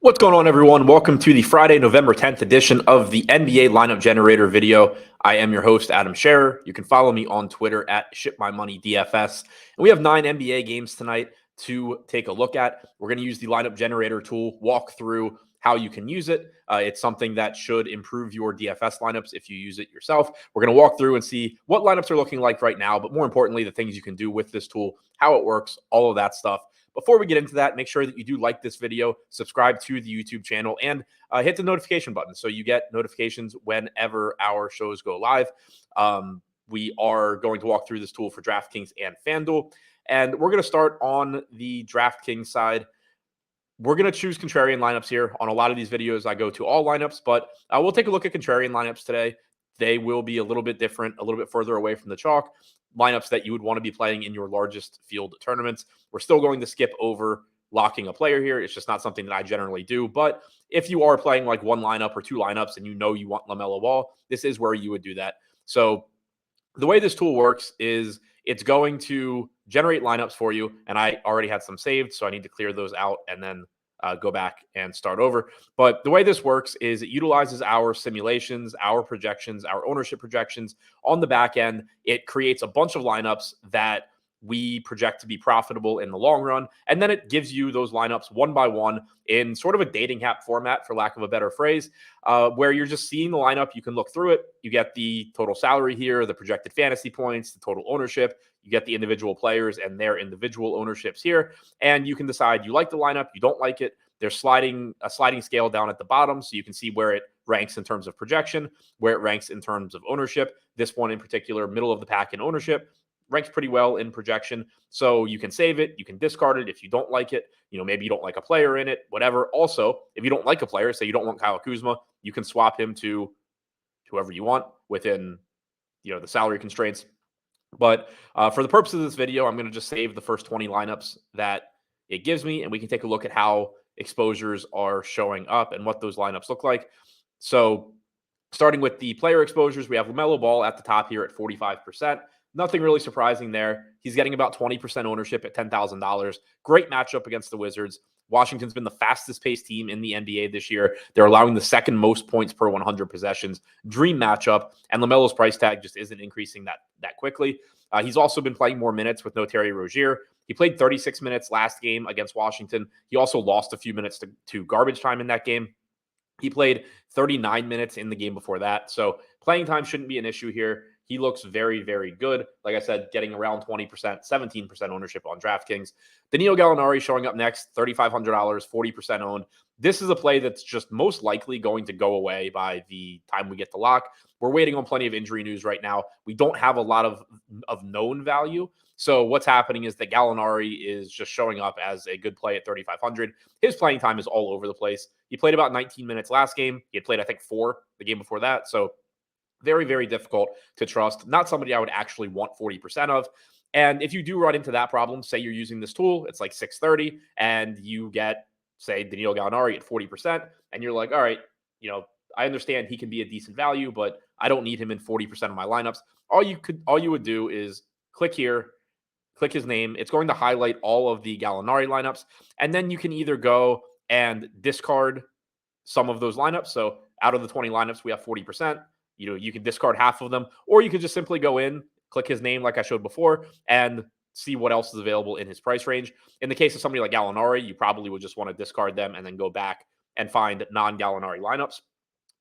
What's going on, everyone? Welcome to the Friday, November 10th edition of the NBA Lineup Generator video. I am your host, Adam Scherer. You can follow me on Twitter at ShipMyMoneyDFS. And we have 9 NBA games tonight to take a look at. We're going to use the Lineup Generator tool, walk through how you can use it. It's something that should improve your DFS lineups if you use it yourself. We're going to walk through and see what lineups are looking like right now, but more importantly, the things you can do with this tool, how it works, all of that stuff. Before we get into that, make sure that you do like this video, subscribe to the YouTube channel, and hit the notification button so you get notifications whenever our shows go live. We are going to walk through this tool for DraftKings and FanDuel, and we're going to start on the DraftKings side. We're going to choose contrarian lineups here. On a lot of these videos, I go to all lineups, but we'll take a look at contrarian lineups today. They will be a little bit different, a little bit further away from the chalk. Lineups that you would want to be playing in your largest field tournaments. We're still going to skip over locking a player here. It's just not something that I generally do. But if you are playing like one lineup or two lineups and you know you want LaMelo Ball, this is where you would do that. So the way this tool works is it's going to generate lineups for you. And I already had some saved, so I need to clear those out and then go back and start over. But the way this works is it utilizes our simulations, our projections, our ownership projections on the back end. It creates a bunch of lineups that we project to be profitable in the long run. And then it gives you those lineups one by one in sort of a dating app format, for lack of a better phrase, where you're just seeing the lineup. You can look through it. You get the total salary here, the projected fantasy points, the total ownership. You get the individual players and their individual ownerships here. And you can decide you like the lineup, you don't like it. There's a sliding scale down at the bottom, so you can see where it ranks in terms of projection, where it ranks in terms of ownership. This one in particular, middle of the pack in ownership, ranks pretty well in projection. So you can save it, you can discard it if you don't like it. Maybe you don't like a player in it, whatever. Also, if you don't like a player, say you don't want Kyle Kuzma, you can swap him to whoever you want within the salary constraints. But for the purpose of this video, I'm going to just save the first 20 lineups that it gives me, and we can take a look at how exposures are showing up and what those lineups look like. So starting with the player exposures, we have LaMelo Ball at the top here at 45%. Nothing really surprising there. He's getting about 20% ownership at $10,000. Great matchup against the Wizards. Washington's been the fastest paced team in the NBA this year. They're allowing the second most points per 100 possessions. Dream matchup. And LaMelo's price tag just isn't increasing that quickly. He's also been playing more minutes with no Terry Rozier. He played 36 minutes last game against Washington. He also lost a few minutes to garbage time in that game. He played 39 minutes in the game before that. So playing time shouldn't be an issue here. He looks very, very good. Like I said, getting around 20%, 17% ownership on DraftKings. Danilo Gallinari showing up next, $3,500, 40% owned. This is a play that's just most likely going to go away by the time we get to lock. We're waiting on plenty of injury news right now. We don't have a lot of known value. So what's happening is that Gallinari is just showing up as a good play at 3,500. His playing time is all over the place. He played about 19 minutes last game. He had played, I think, 4 the game before that. So very, very difficult to trust. Not somebody I would actually want 40% of. And if you do run into that problem, say you're using this tool, it's like 630, and you get, say, Danilo Gallinari at 40%, and you're like, all right, I understand he can be a decent value, but I don't need him in 40% of my lineups. All you would do is click here, click his name. It's going to highlight all of the Gallinari lineups, and then you can either go and discard some of those lineups. So out of the 20 lineups, we have 40%. You can discard half of them, or you could just simply go in, click his name like I showed before, and see what else is available in his price range. In the case of somebody like Gallinari, you probably would just want to discard them and then go back and find non-Gallinari lineups,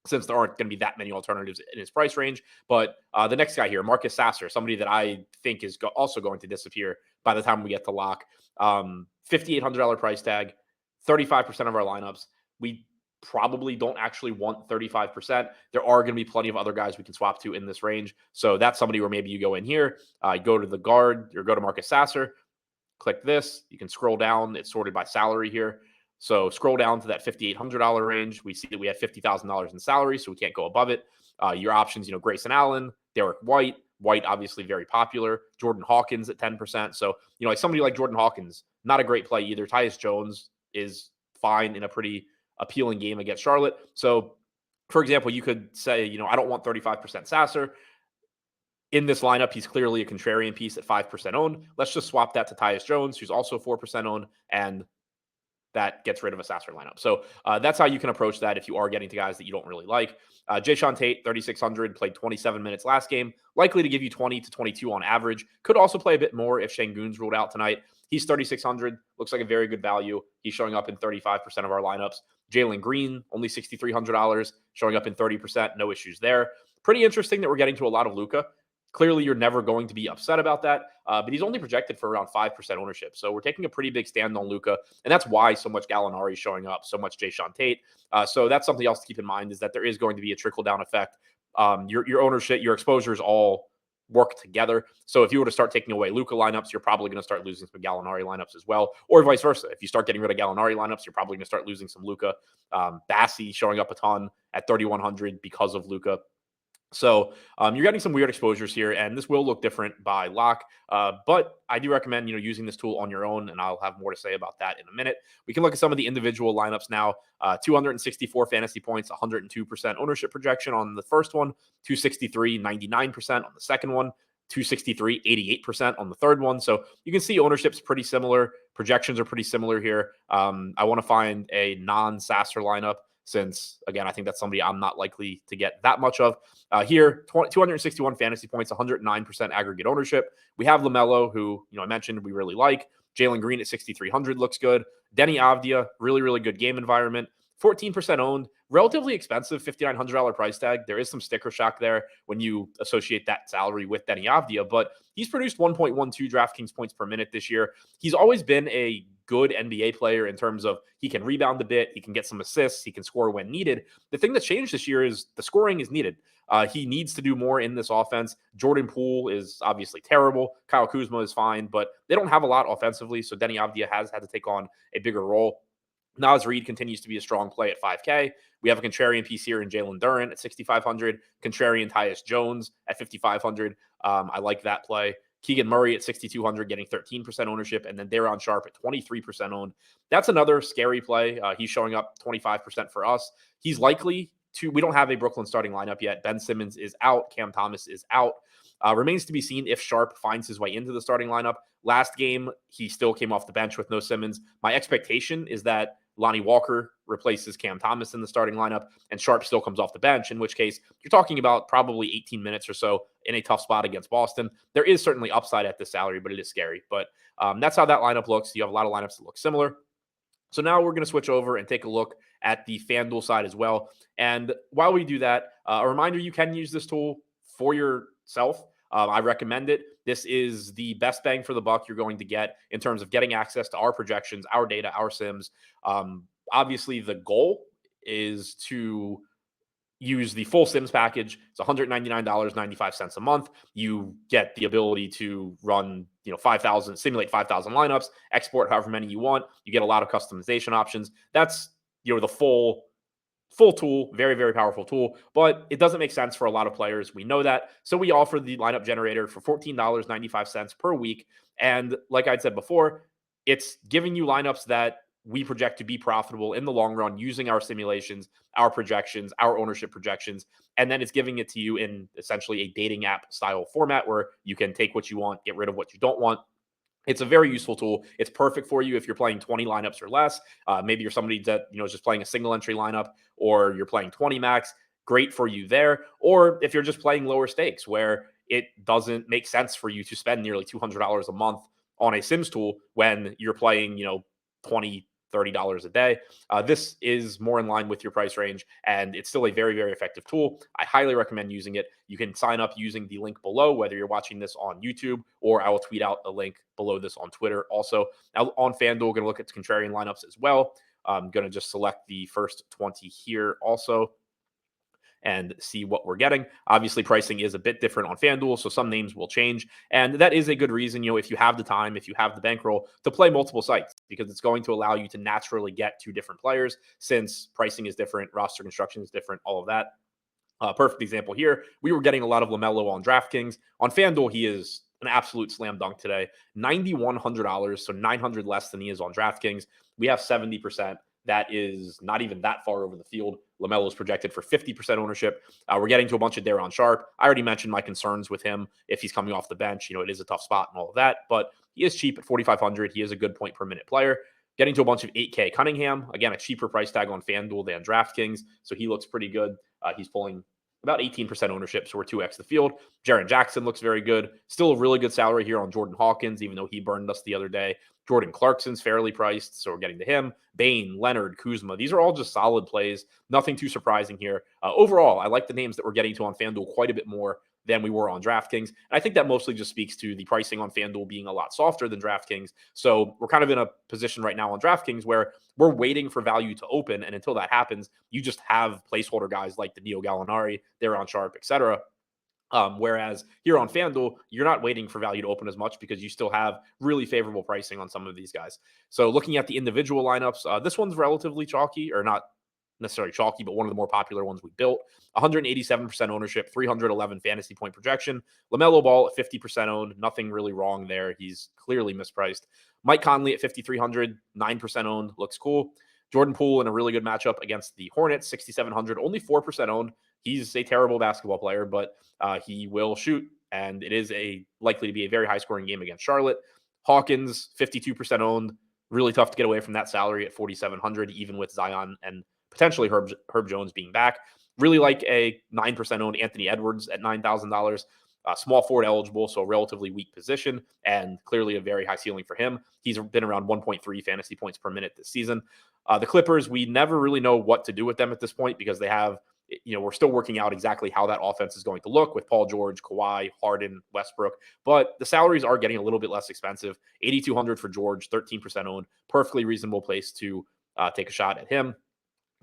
since there aren't going to be that many alternatives in his price range. But the next guy here, Marcus Sasser, somebody that I think is also going to disappear by the time we get to lock. $5,800 price tag, 35% of our lineups. We probably don't actually want 35%. There are going to be plenty of other guys we can swap to in this range. So that's somebody where maybe you go in here, go to the guard, or go to Marcus Sasser, click this. You can scroll down. It's sorted by salary here. So scroll down to that $5,800 range. We see that we have $50,000 in salary, so we can't go above it. Your options, Grayson Allen, Derek White. White, obviously very popular. Jordan Hawkins at 10%. So, like somebody like Jordan Hawkins, not a great play either. Tyus Jones is fine in a pretty appealing game against Charlotte. So, for example, you could say, I don't want 35% Sasser. In this lineup, he's clearly a contrarian piece at 5% owned. Let's just swap that to Tyus Jones, who's also 4% owned, and that gets rid of a Sasser lineup. So that's how you can approach that if you are getting to guys that you don't really like. Jayshawn Tate, 3,600, played 27 minutes last game, likely to give you 20 to 22 on average. Could also play a bit more if Şengün's ruled out tonight. He's 3,600, looks like a very good value. He's showing up in 35% of our lineups. Jalen Green, only $6,300, showing up in 30%, no issues there. Pretty interesting that we're getting to a lot of Luka. Clearly, you're never going to be upset about that, but he's only projected for around 5% ownership. So we're taking a pretty big stand on Luka, and that's why so much Gallinari is showing up, so much Jayshawn Tate. So that's something else to keep in mind, is that there is going to be a trickle-down effect. Your ownership, your exposures all work together. So if you were to start taking away Luka lineups, you're probably going to start losing some Gallinari lineups as well, or vice versa. If you start getting rid of Gallinari lineups, you're probably going to start losing some Luka. Bassi showing up a ton at 3,100 because of Luka. So you're getting some weird exposures here, and this will look different by lock. But I do recommend using this tool on your own, and I'll have more to say about that in a minute. We can look at some of the individual lineups now. 264 fantasy points, 102% ownership projection on the first one, 263, 99% on the second one, 263, 88% on the third one. So you can see ownership's pretty similar. Projections are pretty similar here. I want to find a non-Sasser lineup, since, again, I think that's somebody I'm not likely to get that much of. Here, 261 fantasy points, 109% aggregate ownership. We have LaMelo, who I mentioned we really like. Jalen Green at 6,300 looks good. Denny Avdia, really, really good game environment. 14% owned, relatively expensive, $5,900 price tag. There is some sticker shock there when you associate that salary with Denny Avdia, but he's produced 1.12 DraftKings points per minute this year. He's always been a good NBA player in terms of he can rebound a bit, he can get some assists, he can score when needed. The thing that changed this year is the scoring is needed. He needs to do more in this offense. Jordan Poole is obviously terrible. Kyle Kuzma is fine, but they don't have a lot offensively, so Denny Avdia has had to take on a bigger role. Naz Reid continues to be a strong play at 5K. We have a contrarian piece here in Jalen Duren at 6,500. Contrarian Tyus Jones at 5,500. I like that play. Keegan Murray at 6,200, getting 13% ownership, and then Daron Sharp at 23% owned. That's another scary play. He's showing up 25% for us. He's likely to. We don't have a Brooklyn starting lineup yet. Ben Simmons is out. Cam Thomas is out. Remains to be seen if Sharp finds his way into the starting lineup. Last game, he still came off the bench with no Simmons. My expectation is that Lonnie Walker replaces Cam Thomas in the starting lineup, and Sharp still comes off the bench, in which case you're talking about probably 18 minutes or so in a tough spot against Boston. There is certainly upside at this salary, but it is scary. But that's how that lineup looks. You have a lot of lineups that look similar. So now we're going to switch over and take a look at the FanDuel side as well. And while we do that, a reminder, you can use this tool for yourself. I recommend it. This is the best bang for the buck you're going to get in terms of getting access to our projections, our data, our sims. Obviously, the goal is to use the full Sims package. It's $199.95 a month. You get the ability to run, 5,000, simulate 5,000 lineups, export however many you want. You get a lot of customization options. That's, the full tool, very, very powerful tool, but it doesn't make sense for a lot of players. We know that. So we offer the lineup generator for $14.95 per week. And like I said before, it's giving you lineups that we project to be profitable in the long run using our simulations, our projections, our ownership projections. And then it's giving it to you in essentially a dating app style format where you can take what you want, get rid of what you don't want. It's a very useful tool. It's perfect for you if you're playing 20 lineups or less. Maybe you're somebody that is just playing a single entry lineup, or you're playing 20 max. Great for you there. Or if you're just playing lower stakes where it doesn't make sense for you to spend nearly $200 a month on a Sims tool when you're playing, $20, $30 a day. This is more in line with your price range, and it's still a very, very effective tool. I highly recommend using it. You can sign up using the link below, whether you're watching this on YouTube, or I will tweet out a link below this on Twitter also. Now on FanDuel, we're going to look at contrarian lineups as well. I'm going to just select the first 20 here also and see what we're getting. Obviously, pricing is a bit different on FanDuel, so some names will change. And that is a good reason, if you have the time, if you have the bankroll, to play multiple sites, because it's going to allow you to naturally get two different players, since pricing is different, roster construction is different, all of that. Perfect example here. We were getting a lot of LaMelo on DraftKings. On FanDuel, he is an absolute slam dunk today. $9,100, so $900 less than he is on DraftKings. We have 70%. That is not even that far over the field. LaMelo is projected for 50% ownership. We're getting to a bunch of Daron Sharp. I already mentioned my concerns with him if he's coming off the bench. It is a tough spot and all of that, but he is cheap at $4,500. He is a good point per minute player. Getting to a bunch of 8K Cunningham, again, a cheaper price tag on FanDuel than DraftKings, so he looks pretty good. He's pulling about 18% ownership, so we're 2x the field. Jaren Jackson looks very good. Still a really good salary here on Jordan Hawkins, even though he burned us the other day. Jordan Clarkson's fairly priced, so we're getting to him. Bane, Leonard, Kuzma, these are all just solid plays. Nothing too surprising here. Overall, I like the names that we're getting to on FanDuel quite a bit more than we were on DraftKings. And I think that mostly just speaks to the pricing on FanDuel being a lot softer than DraftKings. So we're kind of in a position right now on DraftKings where we're waiting for value to open. And until that happens, you just have placeholder guys like the Neo Gallinari, De'Aaron Sharp, etc. Whereas here on FanDuel, you're not waiting for value to open as much because you still have really favorable pricing on some of these guys. So looking at the individual lineups, this one's relatively chalky, or not necessarily chalky, but one of the more popular ones we built. 187% ownership, 311 fantasy point projection. LaMelo Ball at 50% owned. Nothing really wrong there. He's clearly mispriced. Mike Conley at 5,300, 9% owned. Looks cool. Jordan Poole in a really good matchup against the Hornets, 6,700, only 4% owned. He's a terrible basketball player, but he will shoot, and it is likely to be a very high-scoring game against Charlotte. Hawkins, 52% owned. Really tough to get away from that salary at 4,700, even with Zion and potentially Herb Jones being back. Really like a 9% owned Anthony Edwards at $9,000. Small forward eligible, so a relatively weak position, and clearly a very high ceiling for him. He's been around 1.3 fantasy points per minute this season. The Clippers, we never really know what to do with them at this point because they have, we're still working out exactly how that offense is going to look with Paul George, Kawhi, Harden, Westbrook. But the salaries are getting a little bit less expensive. 8,200 for George, 13% owned. Perfectly reasonable place to take a shot at him.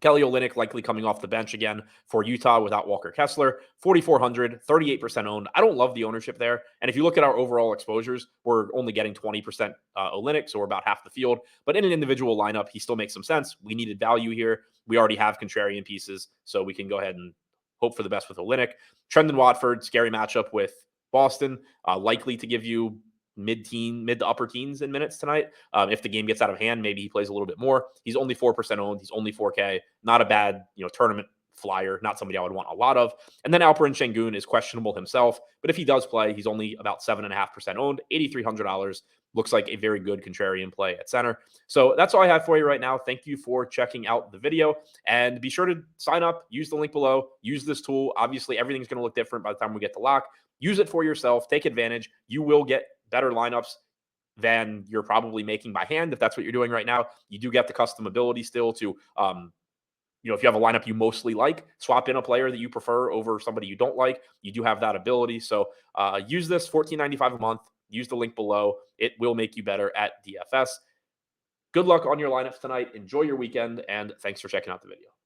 Kelly Olynyk likely coming off the bench again for Utah without Walker Kessler. 4,400, 38% owned. I don't love the ownership there. And if you look at our overall exposures, we're only getting 20% Olynyk, so we're about half the field. But in an individual lineup, he still makes some sense. We needed value here. We already have contrarian pieces, so we can go ahead and hope for the best with Olynyk. Trendon Watford, scary matchup with Boston, likely to give you mid to upper teens in minutes tonight. If the game gets out of hand, maybe he plays a little bit more. He's only 4% owned. He's only 4K. Not a bad, tournament flyer. Not somebody I would want a lot of. And then Alperen Sengun is questionable himself, but if he does play, he's only about 7.5% owned. $8,300. Looks like a very good contrarian play at center. So that's all I have for you right now. Thank you for checking out the video, and be sure to sign up. Use the link below. Use this tool. Obviously, everything's going to look different by the time we get to lock. Use it for yourself. Take advantage. You will get better lineups than you're probably making by hand. If that's what you're doing right now, you do get the custom ability still to, if you have a lineup you mostly like, swap in a player that you prefer over somebody you don't like. You do have that ability. So use this $14.95 a month. Use the link below. It will make you better at DFS. Good luck on your lineups tonight. Enjoy your weekend, and thanks for checking out the video.